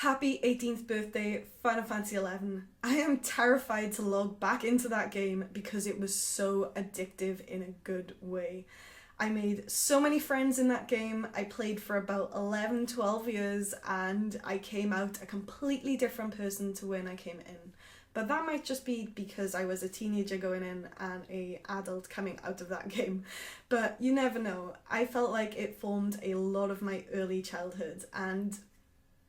Happy 18th birthday, Final Fantasy XI. I am terrified to log back into that game because it was so addictive in a good way. I made so many friends in that game. I played for about 11, 12 years and I came out a completely different person to when I came in. But that might just be because I was a teenager going in and a adult coming out of that game. But you never know. I felt like it formed a lot of my early childhood and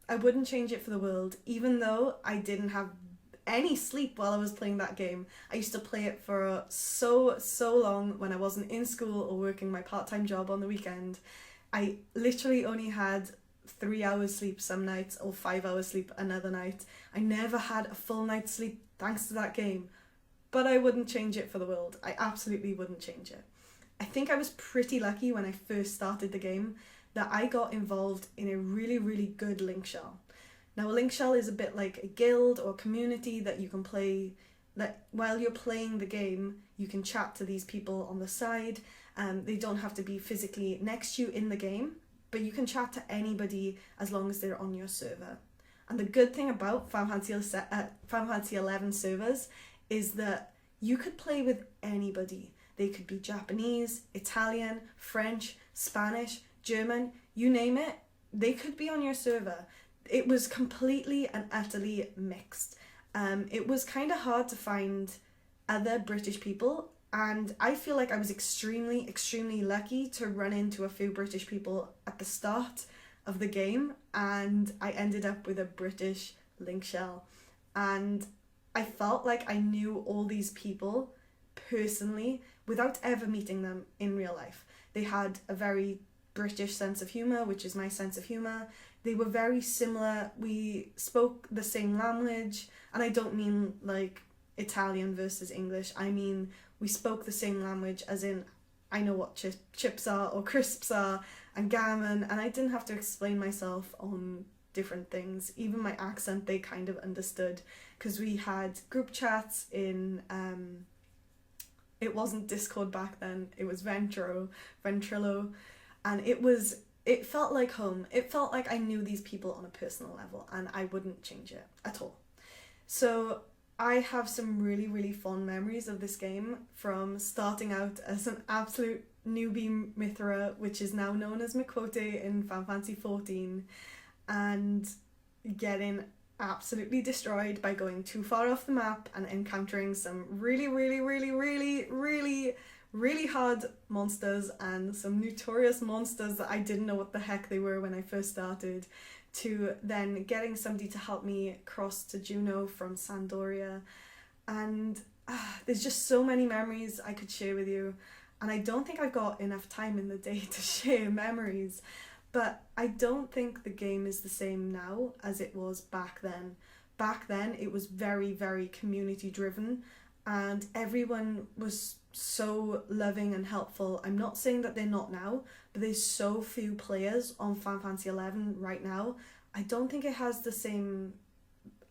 I wouldn't change it for the world, even though I didn't have any sleep while I was playing that game. I used to play it for so long when I wasn't in school or working my part-time job on the weekend. I literally only had 3 hours sleep some nights or 5 hours sleep another night. I never had a full night's sleep thanks to that game, but I wouldn't change it for the world. I absolutely wouldn't change it. I think I was pretty lucky when I first started the game that I got involved in a really good link shell. Now, a link shell is a bit like a guild or community that you can play, that while you're playing the game, you can chat to these people on the side. They don't have to be physically next to you in the game, but you can chat to anybody as long as they're on your server. And the good thing about Final Fantasy 11 servers is that you could play with anybody. They could be Japanese, Italian, French, Spanish, German, you name it, they could be on your server. It was completely and utterly mixed. It was kind of hard to find other British people, and I feel like I was extremely lucky to run into a few British people at the start of the game, and I ended up with a British link shell. And I felt like I knew all these people personally without ever meeting them in real life. They had a very British sense of humour, which is my sense of humour. They were very similar. We spoke the same language, and I don't mean like Italian versus English. I mean we spoke the same language, as in I know what chips are or crisps are and gammon, and I didn't have to explain myself on different things. Even my accent, they kind of understood because we had group chats in it wasn't Discord back then. It was Ventrilo, and it felt like home. It felt like I knew these people on a personal level, and I wouldn't change it at all. So I have some really fond memories of this game, from starting out as an absolute newbie Mithra, which is now known as Mikote in Final Fantasy 14, and getting absolutely destroyed by going too far off the map and encountering some really hard monsters and some notorious monsters that I didn't know what the heck they were when I first started, to then getting somebody to help me cross to Juno from Sandoria. And there's just so many memories I could share with you, and I don't think I've got enough time in the day to share memories, but I don't think the game is the same now as it was back then. Back then it was very community driven, and everyone was so loving and helpful. I'm not saying that they're not now, but there's so few players on Final Fantasy 11 right now. I don't think it has the same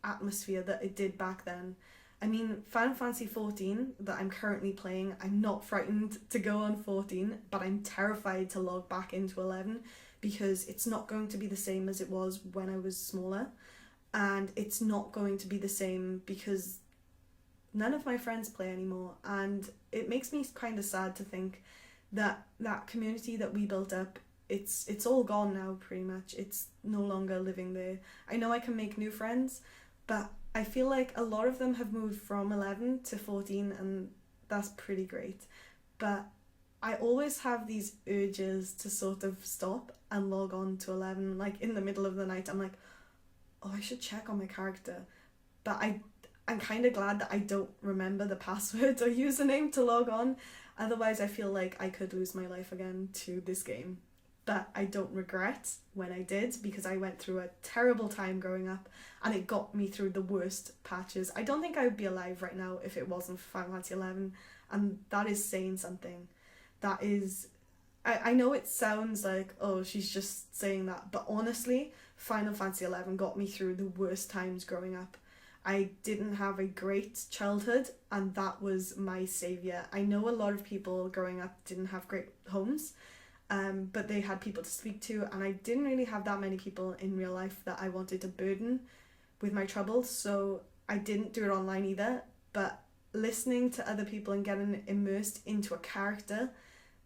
atmosphere that it did back then. I mean, Final Fantasy 14 that I'm currently playing, I'm not frightened to go on 14, but I'm terrified to log back into 11 because it's not going to be the same as it was when I was smaller, and it's not going to be the same because none of my friends play anymore, and it makes me kind of sad to think that that community that we built up, it's all gone now pretty much. It's no longer living there. I know I can make new friends, but I feel like a lot of them have moved from 11 to 14, and that's pretty great. But I always have these urges to sort of stop and log on to 11, like in the middle of the night. I'm like, oh, I should check on my character, but I'm kind of glad that I don't remember the password or username to log on. Otherwise, I feel like I could lose my life again to this game. But I don't regret when I did, because I went through a terrible time growing up and it got me through the worst patches. I don't think I would be alive right now if it wasn't for Final Fantasy 11, and that is saying something. That is, I know it sounds like, oh, she's just saying that, but honestly, Final Fantasy 11 got me through the worst times growing up. I didn't have a great childhood, and that was my saviour. I know a lot of people growing up didn't have great homes, but they had people to speak to, and I didn't really have that many people in real life that I wanted to burden with my troubles, so I didn't do it online either. But listening to other people and getting immersed into a character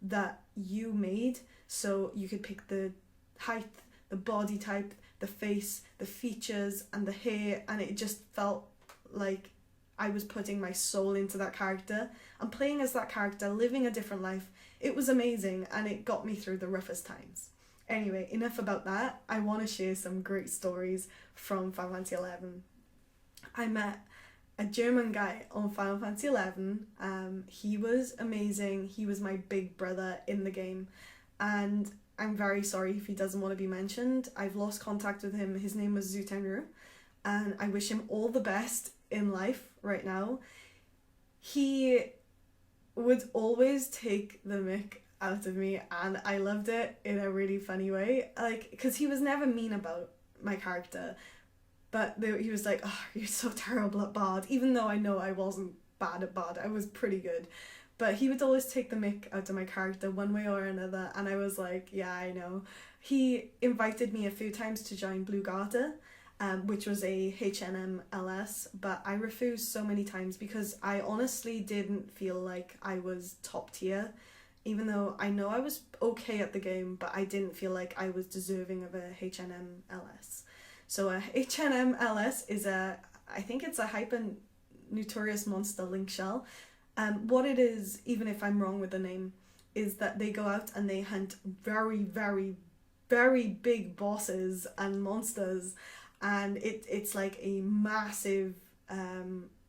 that you made, so you could pick the height, the body type, the face, the features, and the hair, and it just felt like I was putting my soul into that character and playing as that character, living a different life. It was amazing, and it got me through the roughest times. Anyway, enough about that. I want to share some great stories from Final Fantasy XI. I met a German guy on Final Fantasy XI. He was amazing. He was my big brother in the game, and I'm very sorry if he doesn't want to be mentioned. I've lost contact with him. His name was Zutenru, and I wish him all the best in life right now. He would always take the mick out of me, and I loved it in a really funny way, like, because he was never mean about my character, but he was like, oh, you're so terrible at Bard, even though I know I wasn't bad at Bard. I was pretty good, but he would always take the mick out of my character one way or another, and I was like, yeah, I know. He invited me a few times to join Blue Garter, which was a HNM LS, but I refused so many times because I honestly didn't feel like I was top tier, even though I know I was okay at the game, but I didn't feel like I was deserving of a HNM LS. So a HNM LS is I think it's a hyper notorious monster link shell. What it is, even if I'm wrong with the name, is that they go out and they hunt very, very, very big bosses and monsters, and it's like a massive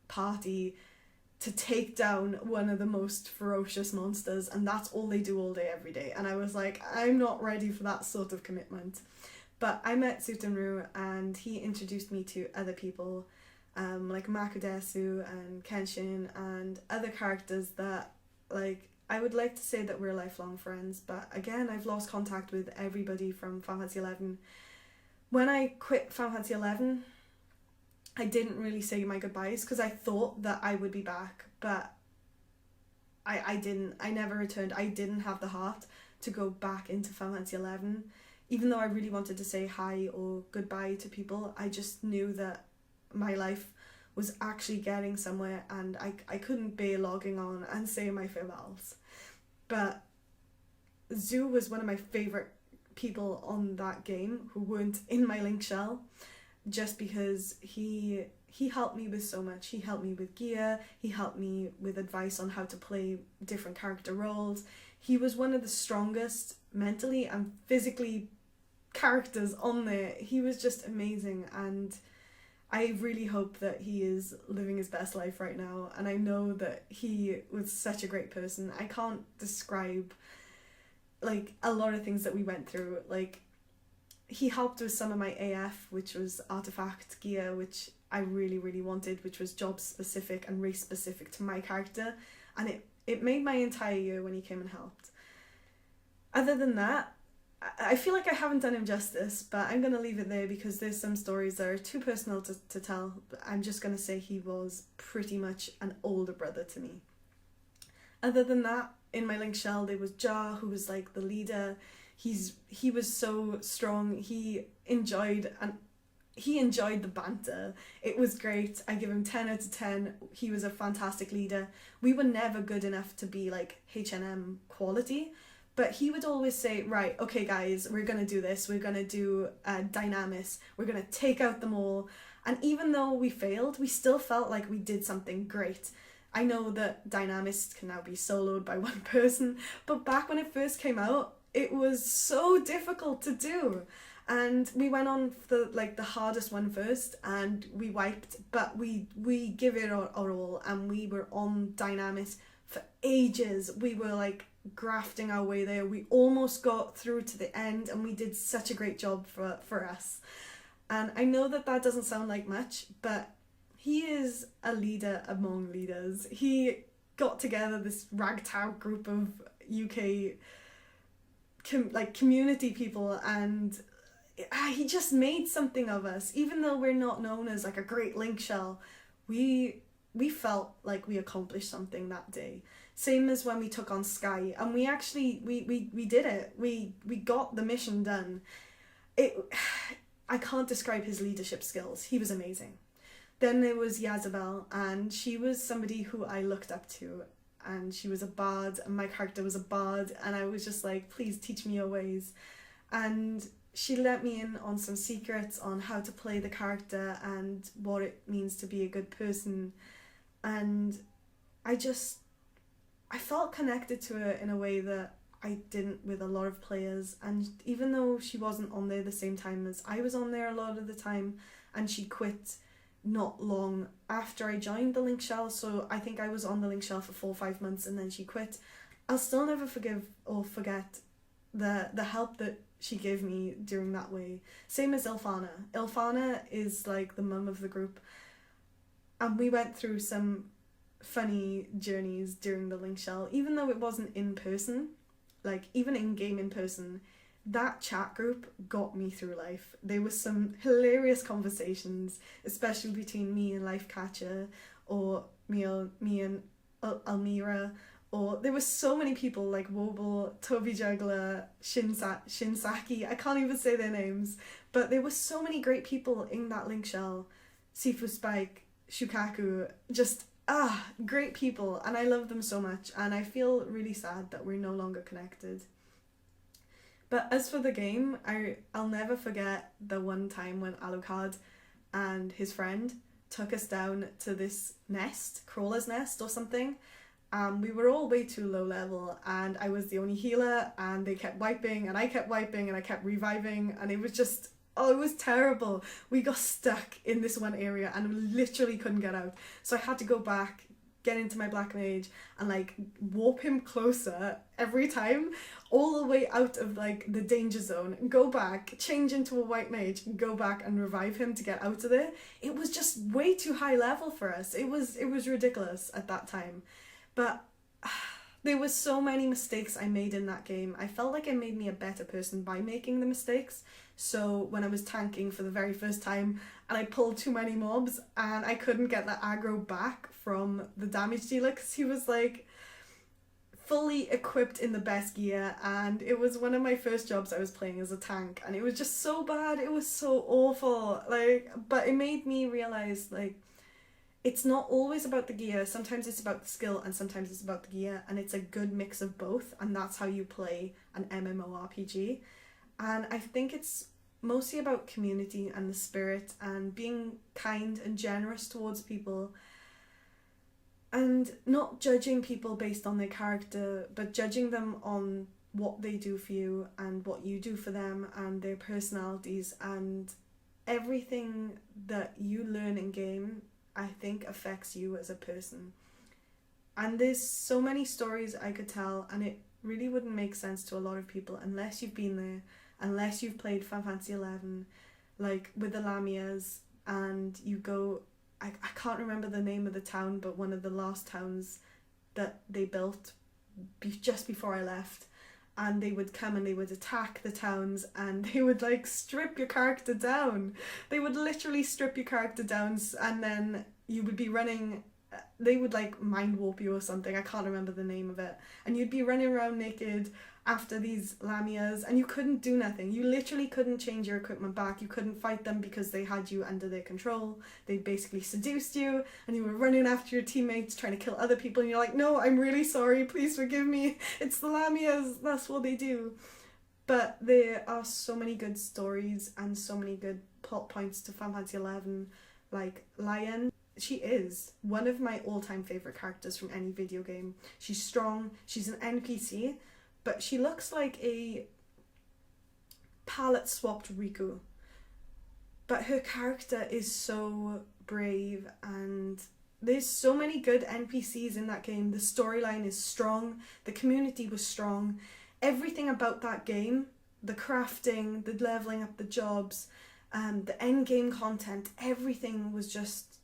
party to take down one of the most ferocious monsters, and that's all they do all day every day. And I was like, I'm not ready for that sort of commitment. But I met Sutenru, and he introduced me to other people, like Makudesu and Kenshin and other characters that, like, I would like to say that we're lifelong friends, but again, I've lost contact with everybody from Final Fantasy XI. When I quit Final Fantasy XI, I didn't really say my goodbyes because I thought that I would be back, but I didn't. I never returned. I didn't have the heart to go back into Final Fantasy XI. Even though I really wanted to say hi or goodbye to people, I just knew that my life was actually getting somewhere, and I couldn't bear logging on and saying my farewells. But Zu was one of my favourite people on that game who weren't in my link shell, just because he helped me with so much. He helped me with gear, he helped me with advice on how to play different character roles. He was one of the strongest mentally and physically characters on there. He was just amazing, and I really hope that he is living his best life right now, and I know that he was such a great person. I can't describe like a lot of things that we went through. Like, he helped with some of my AF, which was artifact gear, which I really, really wanted, which was job specific and race specific to my character, and it made my entire year when he came and helped. Other than that, I feel like I haven't done him justice, but I'm going to leave it there because there's some stories that are too personal to tell. I'm just going to say he was pretty much an older brother to me. Other than that, in my link shell, there was Ja, who was like the leader. He was so strong. He enjoyed the banter. It was great. I give him 10 out of 10. He was a fantastic leader. We were never good enough to be like H&M quality, but he would always say, right, okay guys, we're going to do this. We're going to do Dynamis. We're going to take out them all. And even though we failed, we still felt like we did something great. I know that Dynamis can now be soloed by one person, but back when it first came out, it was so difficult to do. And we went on for the hardest one first, and we wiped, but we give it our all, and we were on Dynamis for ages. We were like grafting our way there. We almost got through to the end, and we did such a great job for us. And I know that doesn't sound like much, but he is a leader among leaders. He got together this ragtag group of UK community people, and he just made something of us. Even though we're not known as like a great link shell, we felt like we accomplished something that day. Same as when we took on Sky, and we actually we did it. We got the mission done. It I can't describe his leadership skills. He was amazing. Then there was Yazabel, and she was somebody who I looked up to, and she was a bard, and my character was a bard, and I was just like, please teach me your ways. And she let me in on some secrets on how to play the character and what it means to be a good person. And I felt connected to her in a way that I didn't with a lot of players. And even though she wasn't on there the same time as I was on there a lot of the time, and she quit not long after I joined the Link Shell, so I think I was on the Link Shell for 4 or 5 months and then she quit, I'll still never forgive or forget the help that she gave me during that way. Same as Ilfana. Ilfana is like the mum of the group, and we went through some funny journeys during the Link Shell, even though it wasn't in person, like even in game in person. That chat group got me through life. There was some hilarious conversations, especially between me and Lifecatcher, or me and Almira, or there were so many people like Wobble, Toby Juggler, Shinsaki, I can't even say their names, but there were so many great people in that Link Shell. Sifu Spike, Shukaku, just great people, and I love them so much, and I feel really sad that we're no longer connected. But as for the game, I'll never forget the one time when Alucard and his friend took us down to this nest, Crawler's Nest or something. We were all way too low level, and I was the only healer, and they kept wiping, and I kept wiping, and I kept reviving, and it was just, it was terrible. We got stuck in this one area and literally couldn't get out. So I had to go back, get into my Black Mage, and like warp him closer every time, all the way out of like the danger zone, go back, change into a White Mage, go back and revive him to get out of there. It was just way too high level for us. It was ridiculous at that time. But there were so many mistakes I made in that game. I felt like it made me a better person by making the mistakes. So when I was tanking for the very first time and I pulled too many mobs and I couldn't get the aggro back from the damage dealer because he was like fully equipped in the best gear, and it was one of my first jobs I was playing as a tank, and it was just so bad. It was so awful. But it made me realize it's not always about the gear. Sometimes it's about the skill and sometimes it's about the gear, and it's a good mix of both, and that's how you play an MMORPG. And I think it's mostly about community and the spirit and being kind and generous towards people, and not judging people based on their character, but judging them on what they do for you and what you do for them and their personalities, and everything that you learn in game I think affects you as a person. And there's so many stories I could tell, and it really wouldn't make sense to a lot of people unless you've been there, unless you've played Final Fantasy 11, like with the Lamias, and you go, I can't remember the name of the town, but one of the last towns that they built just before I left, and they would come and they would attack the towns, and they would like strip your character down. They would literally strip your character down, and then you would be running, they would like mind warp you or something, I can't remember the name of it, and you'd be running around naked after these Lamias, and you couldn't do nothing. You literally couldn't change your equipment back. You couldn't fight them because they had you under their control. They basically seduced you, and you were running after your teammates trying to kill other people, and you're like, no, I'm really sorry, please forgive me, it's the Lamias, that's what they do. But there are so many good stories and so many good plot points to Final Fantasy 11, like Lion. She is one of my all-time favourite characters from any video game. She's strong, she's an NPC, but she looks like a palette-swapped Riku. But her character is so brave, and there's so many good NPCs in that game. The storyline is strong, the community was strong. Everything about that game, the crafting, the leveling up the jobs, the end game content, everything was just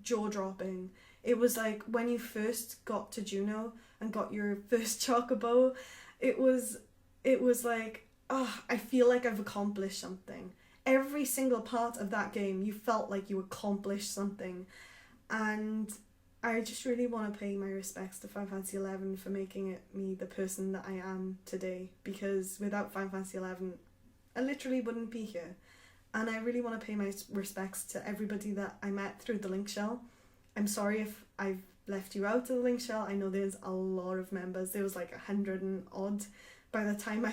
jaw-dropping. It was like when you first got to Juno and got your first chocobo, it was like, I feel like I've accomplished something. Every single part of that game, you felt like you accomplished something. And I just really want to pay my respects to Final Fantasy 11 for making it me the person that I am today, because without Final Fantasy 11 I literally wouldn't be here. And I really want to pay my respects to everybody that I met through the link shell. I'm sorry if I've left you out of the link shell. I know there's a lot of members. There was like 100 and odd by the time I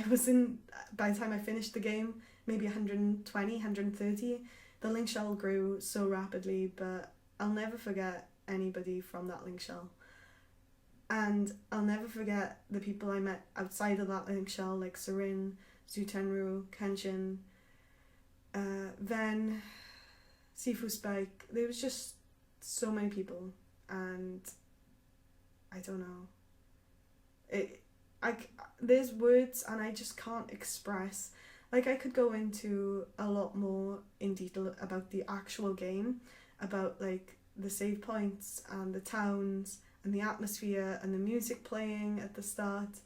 finished the game, maybe 120, 130. The link shell grew so rapidly, but I'll never forget anybody from that link shell. And I'll never forget the people I met outside of that link shell, like Serin, Zutenru, Kenshin, Ven, Sifu Spike. There was just so many people, and I don't know. There's words and I just can't express. Like, I could go into a lot more in detail about the actual game, about like the save points and the towns and the atmosphere and the music playing at the start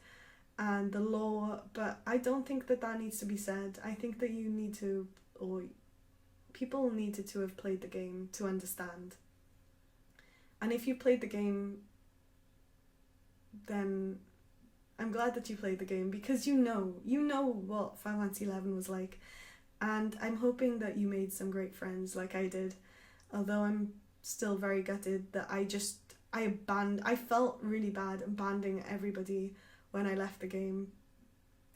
and the lore, but I don't think that needs to be said. I think that you need to, or people needed to have played the game to understand. And if you played the game, then I'm glad that you played the game, because you know what Final Fantasy 11 was like, and I'm hoping that you made some great friends like I did, although I'm still very gutted that I felt really bad abandoning everybody when I left the game,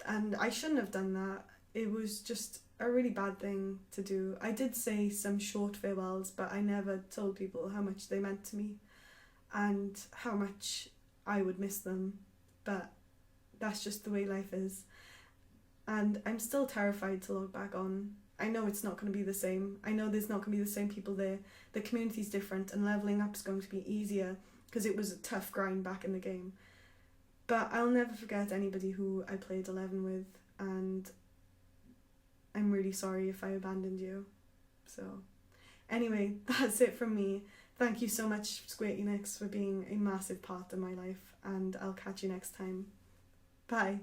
and I shouldn't have done that. It was just a really bad thing to do. I did say some short farewells, but I never told people how much they meant to me and how much I would miss them, but that's just the way life is. And I'm still terrified to log back on. I know it's not going to be the same. I know there's not going to be the same people there. The community's different and leveling up is going to be easier because it was a tough grind back in the game. But I'll never forget anybody who I played 11 with, and I'm really sorry if I abandoned you. So anyway, that's it from me. Thank you so much, Square Enix, for being a massive part of my life, and I'll catch you next time. Bye.